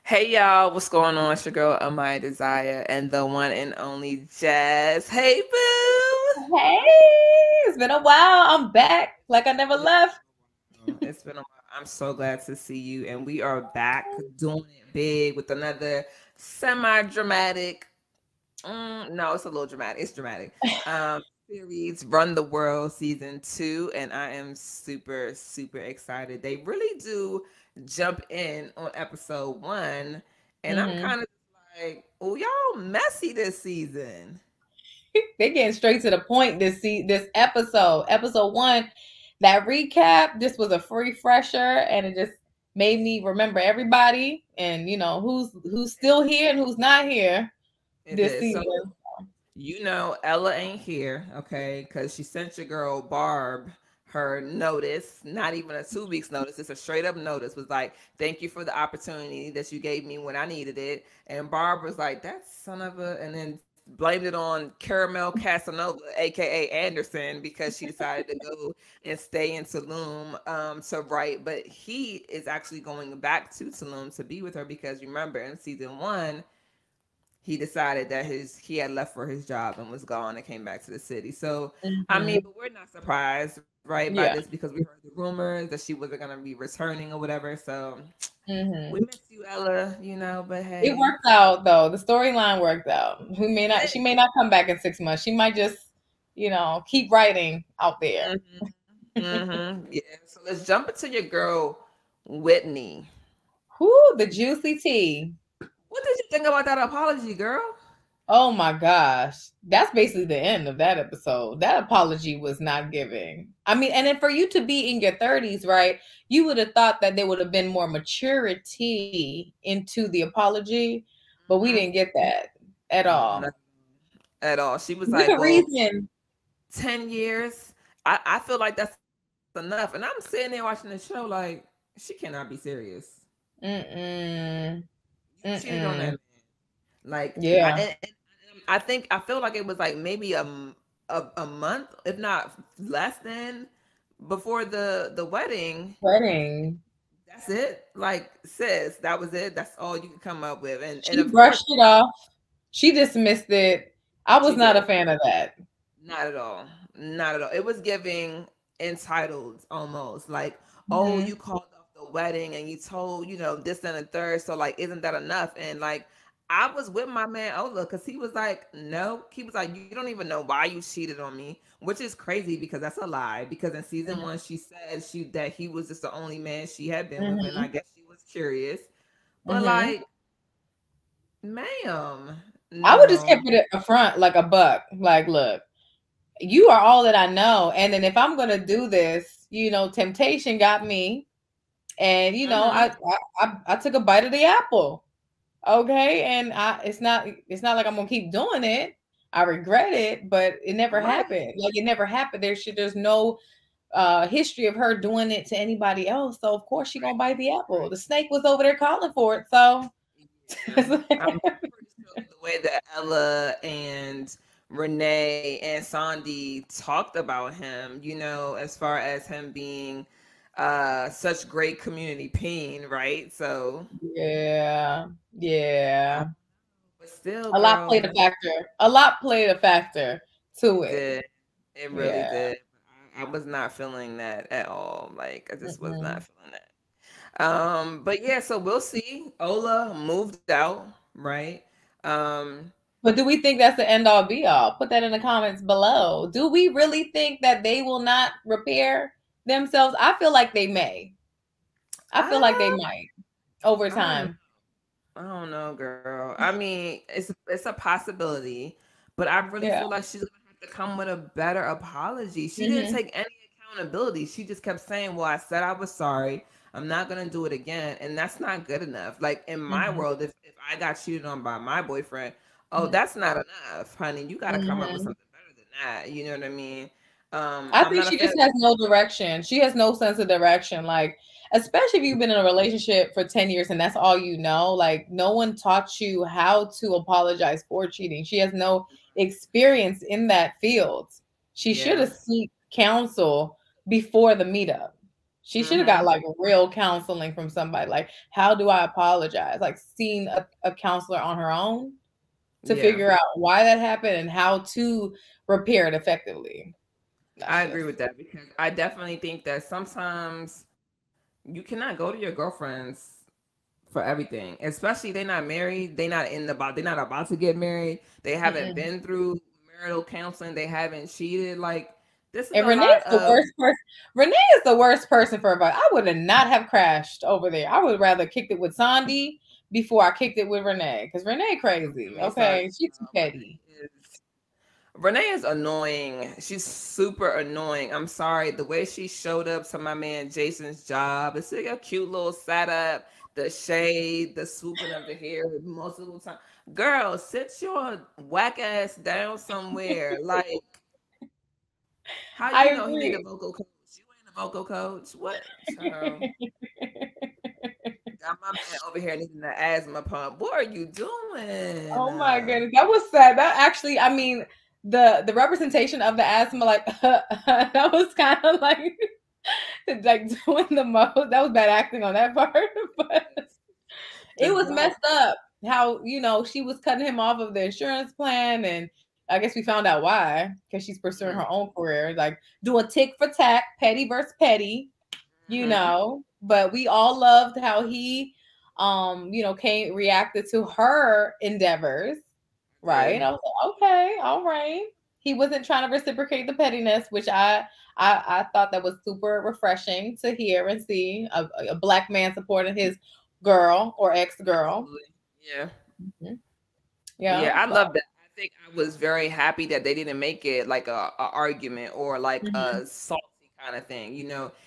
Hey y'all, what's going on? It's your girl Amaya Desire and the one and only Jazz. Hey boo! Hey, it's been a while. I'm back like I never left. It's been a while. I'm so glad to see you, and we are back doing it big with another semi-dramatic. No, it's a little dramatic. It's dramatic. Series Run the World season 2, and I am super super excited. They really do jump in on episode 1, and I'm Hmm. kind of like, oh y'all messy this season. They're getting straight to the point this episode 1. That recap, this was a free fresher, and it just made me remember everybody and who's still here and who's not here It this is. So season. Ella ain't here, okay? Because she sent your girl Barb her notice, not even a 2 weeks notice. It's a straight up notice. Was like, thank you for the opportunity that you gave me when I needed it. And Barb was like, that son of a, and then blamed it on Caramel Casanova, aka Anderson, because she decided to go and stay in Tulum to write. But he is actually going back to Tulum to be with her because remember in season 1 he decided that he had left for his job and was gone and came back to the city. So I mean, Hmm. but we're not surprised, right, by this Yeah. because we heard the rumors that she wasn't gonna be returning or whatever. So we Hmm. miss you, Ella, but It hey. worked out though. The storyline worked out. Who may not? She Hey. may not come back in 6 months. She might just, keep writing out there. Yeah. So let's jump into your girl, Whitney. Whoo, the juicy tea. What did you think about that apology, girl? Oh my gosh. That's basically the end of that episode. That apology was not giving. I mean, and then for you to be in your 30s, right? You would have thought that there would have been more maturity into the apology, but we didn't get that at Not all. at all. She was With like, a well, reason. 10 years. I feel like that's enough. And I'm sitting there watching the show like, she cannot be serious. Mm-mm. You cheated on that Mm-mm. man. Like, Yeah. I feel like it was like maybe a month, if not less than, before the wedding. Wedding. That's it. Like, sis, that was it. That's all you could come up with. And She of course, brushed it off. She dismissed it. I was she not a did. fan of that. Not at all. Not at all. It was giving entitled almost like, oh, Hmm. you called off the wedding and you told, this and the third. So like, isn't that enough? And like, I was with my man Ola because he was like, no. He was like, you don't even know why you cheated on me, which is crazy because that's a lie. Because in season 1, she said that he was just the only man she had been with, and I Hmm. guess she was curious. But Hmm. like, ma'am, I would just no. keep it up front like a buck. Like, look, you are all that I know. And then if I'm gonna do this, temptation got me. And Hmm. I took a bite of the apple. Okay. And it's not like I'm gonna keep doing it. I regret it, but it never Right. happened. Like it never happened. There's no history of her doing it to anybody else. So of course she gonna bite the apple. Right. The snake was over there calling for it. So Yeah. I'm pretty sure the way that Ella and Renee and Sondi talked about him, as far as him being such great community peen, right? So yeah. I, Yeah. but still, A lot girl, played a man, factor. A lot played a factor to it it. did. It really Yeah. did. I was not feeling that at all. Like I just was not Mm-mm. feeling that. But yeah, so we'll see. Ola moved out, right? Um, But do we think that's the end all be all? Put that in the comments below. Do we really think that they will not repair themselves? I feel like they may. I feel like they I might over I don't time. I don't know, girl. I mean, it's a possibility, but I really Yeah. feel like she's gonna have to come with a better apology. She didn't Hmm. take any accountability. She just kept saying, "Well, I said I was sorry. I'm not gonna do it again," and that's not good enough. Like in my Hmm. world, if I got cheated on by my boyfriend, oh, Hmm. that's not enough, honey. You got to come up with Hmm. something better than that. You know what I mean? I I'm think not a she fan. just has no direction. She has no sense of direction. Like, especially if you've been in a relationship for 10 years and that's all you know, like, no one taught you how to apologize for cheating. She has no experience in that field. She should Yeah. have sought counsel before the meetup. She should have got like real counseling from somebody. Like, how do I apologize? Like, seeing a counselor on her own to Yeah. figure out why that happened and how to repair it effectively. I That's agree just with that because I definitely think that sometimes you cannot go to your girlfriends for everything, especially they're not married, they're not about to get married, they haven't mm-mm. been through marital counseling, they haven't cheated. Like this is And a lot Renee's the of worst person. Renee is the worst person for advice. I would have not have crashed over there. I would rather kicked it with Sondi before I kicked it with Renee. Because Renee crazy. I mean, sorry, Okay. She's too petty. Renee is annoying. She's super annoying. I'm sorry. The way she showed up to my man Jason's job, it's like a cute little setup, the shade, the swooping of the hair multiple times. Girl, sit your whack ass down somewhere. Like, how I you know he need a agree. vocal coach? You ain't a vocal coach. What, child? Got my man over here needing an asthma pump. What are you doing? Oh my goodness. That was sad. That actually, I mean, the representation of the asthma, like that was kind of like doing the most. That was bad acting on that part, but The it was dude. messed up how, she was cutting him off of the insurance plan. And I guess we found out why, because she's pursuing her own career, like doing tick for tack, petty versus petty, But we all loved how he, came reacted to her endeavors, right? Did. I was like, okay, all right. He wasn't trying to reciprocate the pettiness, which I thought that was super refreshing to hear and see a black man supporting his girl or ex-girl. Absolutely. Yeah. Mm-hmm. Yeah, Yeah. I So, love that. I think I was very happy that they didn't make it like a argument or like mm-hmm, a salty kind of thing.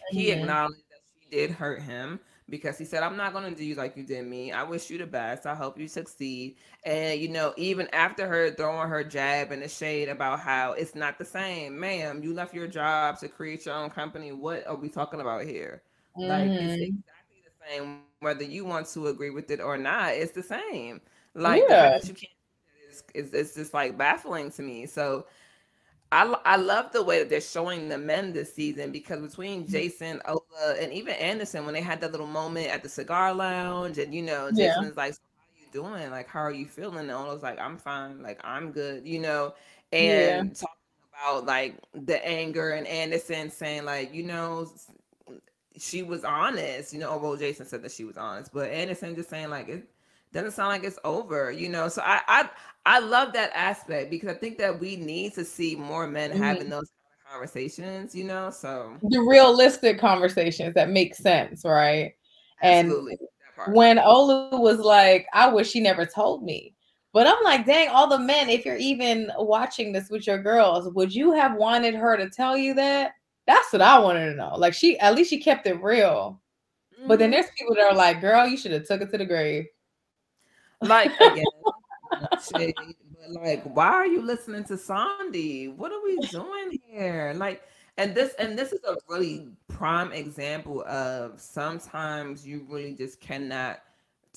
He mm-hmm, acknowledged that she did hurt him because he said, "I'm not going to do you like you did me. I wish you the best. I hope you succeed." And even after her throwing her jab in the shade about how it's not the same, ma'am, you left your job to create your own company. What are we talking about here? Like it's mm-hmm. exactly the same whether you want to agree with it or not. It's the same. Like the fact that you Yeah. can't is just like baffling to me. So I love the way that they're showing the men this season because between Jason, Ola, and even Anderson, when they had that little moment at the cigar lounge, and Yeah. Jason is like, "So how are you doing? Like, how are you feeling?" And Ola's like, "I'm fine. Like, I'm good." Yeah. And talking about like the anger, and Anderson saying like, she was honest. Although Jason said that she was honest, but Anderson just saying like it doesn't sound like it's over. So I love that aspect because I think that we need to see more men having Mm-hmm. those kind of conversations. So The realistic conversations that make sense, right? And absolutely that part. when Olu was like, I wish she never told me. But I'm like, dang, all the men, if you're even watching this with your girls, would you have wanted her to tell you that? That's what I wanted to know. Like at least she kept it real. But then Hmm. there's people that are like, girl, you should have took it to the grave. Like again, no shade, but like, why are you listening to Sondi? What are we doing here? Like, and this is a really prime example of sometimes you really just cannot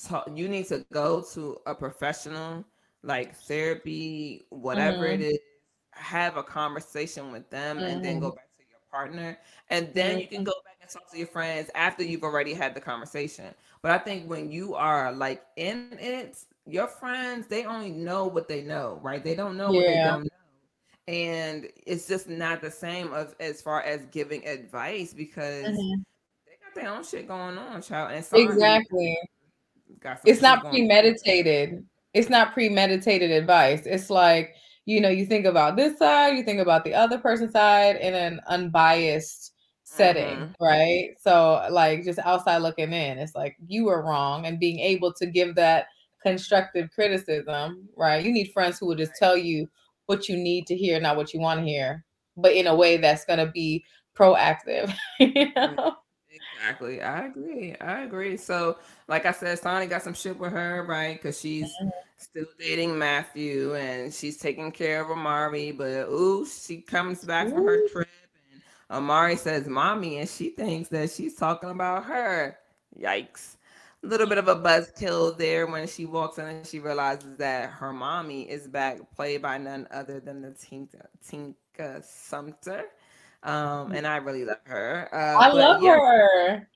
talk. You need to go to a professional, like therapy, whatever it Mm-hmm. is, have a conversation with them, and then go Mm-hmm. back to your partner, and then you can Mm-hmm. go back and talk to your friends after you've already had the conversation. But I think when you are like in it, your friends, they only know what they know, right? They don't know what they Yeah. don't know. And it's just not the same of as far as giving advice because Mhm. they got their own shit going on, child. And Sandy Exactly. got some It's shit not going on. premeditated. It's not premeditated advice. It's like, you think about this side, you think about the other person's side in an unbiased setting, Mm-hmm. right? So, like, just outside looking in, it's like you were wrong and being able to give that constructive criticism, right? You need friends who will just tell you what you need to hear, not what you want to hear, but in a way that's going to be proactive. you Mm, know? exactly. I agree. I agree. So, like I said, Sonny got some shit with her, right? Because she's still dating Matthew and she's taking care of Amari. But ooh, she comes back from her Ooh. trip and Amari says, "Mommy," and she thinks that she's talking about her. Yikes. A little bit of a buzzkill there when she walks in and she realizes that her mommy is back, played by none other than the Tinka Sumter. And I really love her. I But love yeah, her.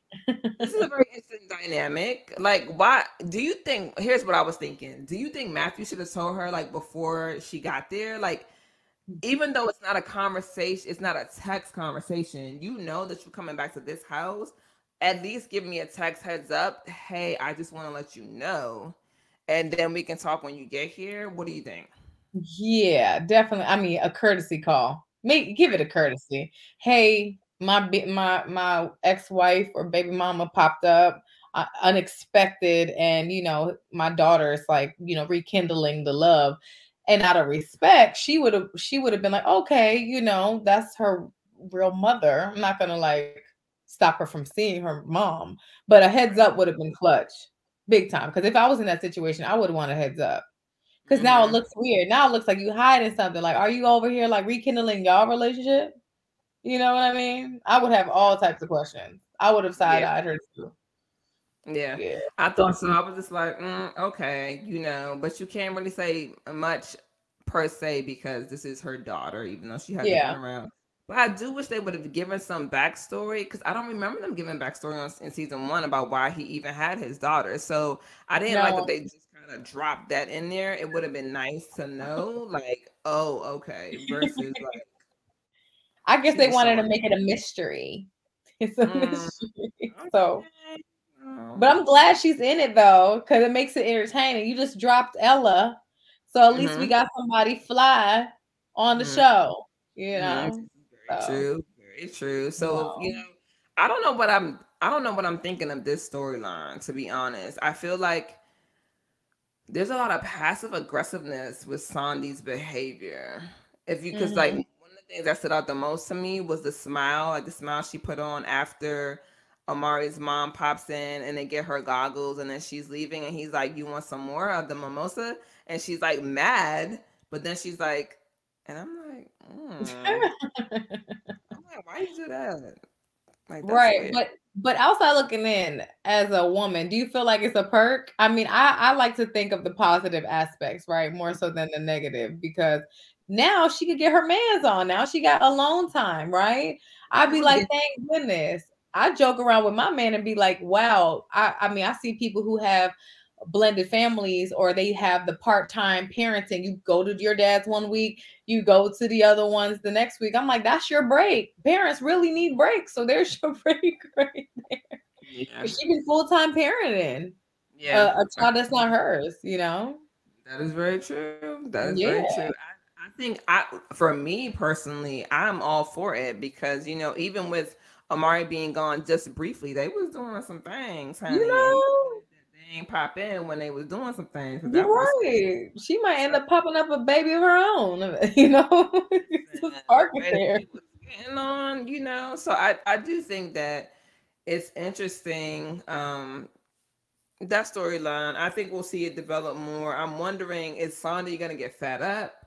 this is a very interesting dynamic. Like, why do you think? Here's what I was thinking. Do you think Matthew should have told her like before she got there? Like, even though it's not a conversation, it's not a text conversation. You know that you're coming back to this house. At least give me a text heads up. Hey, I just want to let you know, and then we can talk when you get here. What do you think? Yeah, definitely. I mean, a courtesy call. Give it a courtesy. Hey, my ex-wife or baby mama popped up unexpected, and my daughter is like, rekindling the love. And out of respect, she would have been like, okay, that's her real mother. I'm not gonna like stop her from seeing her mom. But a heads up would have been clutch, big time. Because if I was in that situation, I would want a heads up. Because now it Mm-hmm. looks weird. Now it looks like you hiding something. Like, are you over here like rekindling y'all relationship? You know what I mean? I would have all types of questions. I would have Yeah. side-eyed her too. Yeah, Yeah. I thought so. I was just like, okay, but you can't really say much per se because this is her daughter, even though she hasn't been Yeah. around. But I do wish they would have given some backstory because I don't remember them giving backstory in season one about why he even had his daughter. So I didn't like that No. they just kind of dropped that in there. It would have been nice to know, like, oh, okay, versus like I guess she they just wanted to showing. make it a mystery. It's a Mm, mystery. So, okay. Oh. but I'm glad she's in it though, because it makes it entertaining. You just dropped Ella, so at least we Mm-hmm. got somebody fly on the Mm-hmm. show. Mm, very So true. Very true. So, no. I don't know what I'm thinking of this storyline, to be honest. I feel like there's a lot of passive aggressiveness with Sondi's behavior. Because like Hmm. one of the things that stood out the most to me was the smile, like the smile she put on after Amari's mom pops in and they get her goggles and then she's leaving and he's like, "You want some more of the mimosa?" And she's like mad, but then she's like, and I'm like, I'm like, why you do that? Like that's Right, weird. but outside looking in as a woman, do you feel like it's a perk? I mean, I like to think of the positive aspects, right, more so than the negative, because now she could get her man's on. Now she got alone time, right? I'd be like, Yeah. thank goodness. I joke around with my man and be like, wow. I mean, I see people who have blended families or they have the part-time parenting. You go to your dad's one week, you go to the other ones the next week. I'm like, that's your break. Parents really need breaks. So there's your break right there. Yeah. Because she been full-time parenting Yeah. a child that's not hers. That is very true. That is very Yeah. true. I think for me personally, I'm all for it because even with Amari being gone just briefly, they was doing some things, You honey, and know, they ain't pop in when they was doing some things. 'Cause you're that was right. She might end so. up popping up a baby of her own. It's a The spark way that there. she was getting on. So I do think that it's interesting. That storyline, I think we'll see it develop more. I'm wondering, is Sondi gonna get fed up,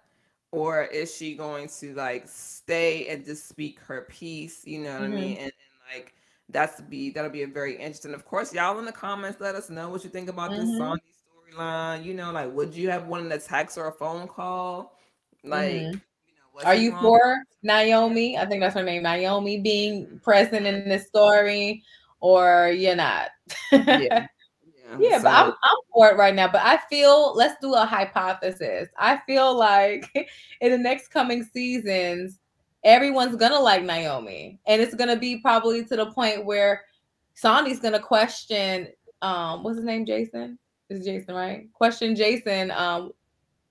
or is she going to like stay and just speak her piece? You know what I mean? Hmm. And like that'll be a very interesting. Of course, y'all in the comments, let us know what you think about this Hmm. Sondi storyline. Like would you have wanted a text or a phone call? Hmm. Like, was Are he you wrong? for Naomi? I think that's her name, Naomi, being present in this story, or you're not? Yeah, Yeah, yeah. but I'm So I'm for it right now. But I feel, let's do a hypothesis. I feel like in the next coming seasons, everyone's gonna like Naomi, and it's gonna be probably to the point where Sondi's gonna question, what's his name, Jason? Is it Jason, right? Question Jason.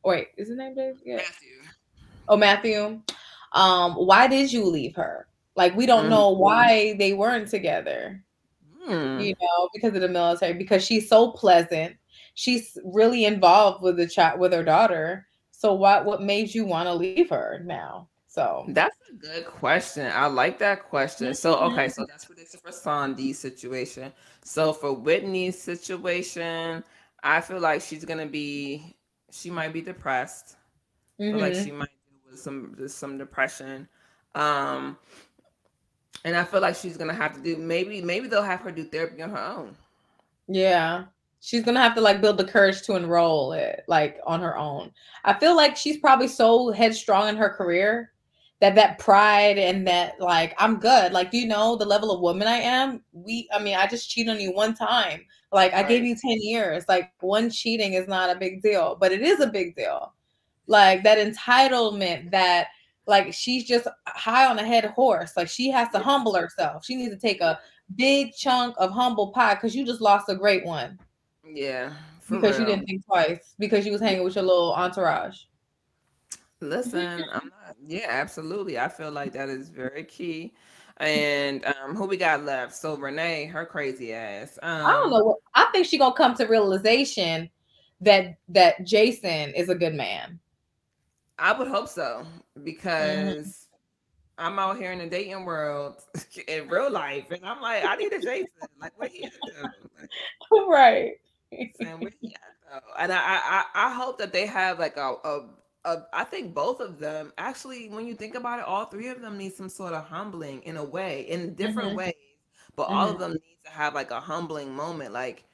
Wait, is his name Jason? Yeah. Matthew. Oh, Matthew. Why did you leave her? Like, we don't Mhm. know why they weren't together, Hmm. because of the military, because she's so pleasant. She's really involved with the child, with her daughter. So what made you want to leave her now? So That's a good question. I like that question. So, okay, mhm. so that's prediction for Sondi's situation. So, for Whitney's situation, I feel like she might be depressed. I feel like she Mhm. might deal with some depression. Um, and I feel like she's gonna have to do maybe they'll have her do therapy on her own. Yeah. She's gonna have to like build the courage to enroll it like on her own. I feel like she's probably so headstrong in her career that pride and that like I'm good. Like, you know, the level of woman I am. I just cheated on you one time. Like I gave Right. you 10 years. Like one cheating is not a big deal, but it is a big deal. Like that entitlement that like she's just high on a head horse. Like she has to Yeah. humble herself. She needs to take a big chunk of humble pie because you just lost a great one Yeah, for because you real. didn't think twice because you was Yeah. hanging with your little entourage. Listen, I'm not, yeah, absolutely. I feel like that is very key. And who we got left? So Renee, her crazy ass. I don't know. I think she gonna come to realization that Jason is a good man. I would hope so Mhm. because I'm out here in the dating world in real life, and I'm like, I need a Jason. Like, where he at though? Like, Right. saying where he at though? And I hope that they have like a I think both of them actually, when you think about it, all three of them need some sort of humbling in a way, in different Mhm. ways, but all of Mhm. them need to have like a humbling moment, like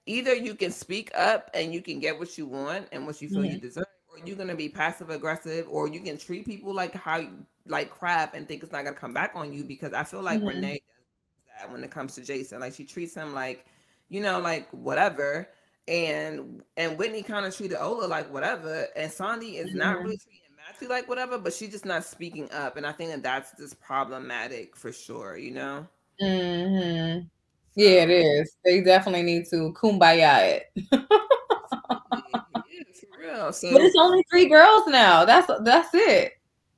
either you can speak up and you can get what you want and what you feel you Mhm. deserve, or you're gonna be passive aggressive, or you can treat people like how like crap and think it's not gonna come back on you. Because I feel like Mhm. Renee does that when it comes to Jason. Like she treats him like, like whatever. And Whitney kind of treated Ola like whatever, and Sondi is not really Mhm. treating Matthew like whatever, but she's just not speaking up, and I think that that's just problematic for sure. Mhm. Yeah, it So is. They definitely need to kumbaya it. absolutely, yeah, for real. But So it's only three girls now. That's it.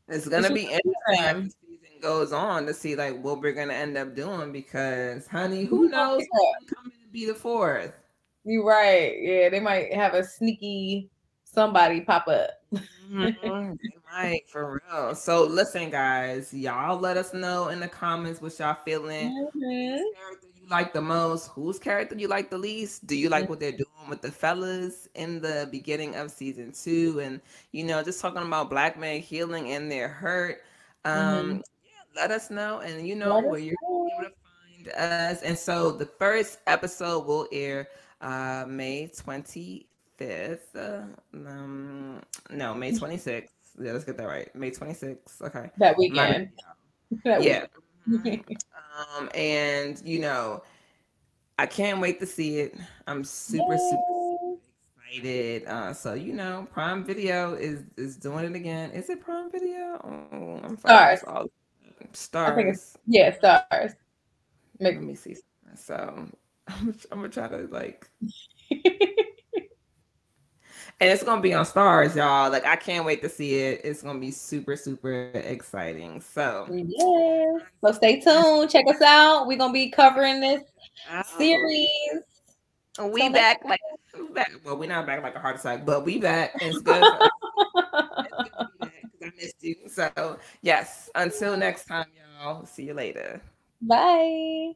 it's It's gonna just be the two interesting of as the them. season goes on to see like what we're gonna end up doing because, honey, who Who's gonna knows pick who's up? gonna come in and be the fourth? You right. Yeah, they might have a sneaky somebody pop up. They might for real. So listen, guys, y'all let us know in the comments what y'all feeling. Whose Mhm. character you like the most? Whose character you like the least? Do you like what they're doing with the fellas in the beginning of season 2? And just talking about black men healing and their hurt. Mhm. Yeah, let us know, and Let where us you're gonna be know. able to find us. And so the first episode will air May 25th. No, May 26th. Yeah, let's get that right. May 26th. Okay. That My bad, weekend. y'all. That Yeah. week. Mhm. And I can't wait to see it. I'm super, super, Yay. super excited. So Prime Video is doing it again. Is it Prime Video? Oh, I'm fighting this Stars. all. I think it's Stars. yeah, stars. Let Make me see. So I'm gonna try to like, and it's gonna be on Stars, y'all. Like I can't wait to see it. It's gonna be super, super exciting. So yes. So stay tuned. Check us out. We're gonna be covering this oh, series. we Till next back like we back. Well, we're not back like a heart attack, but we back, and it's good for us. It's good to be back because I missed you. So yes, until next time, y'all. See you later. Bye.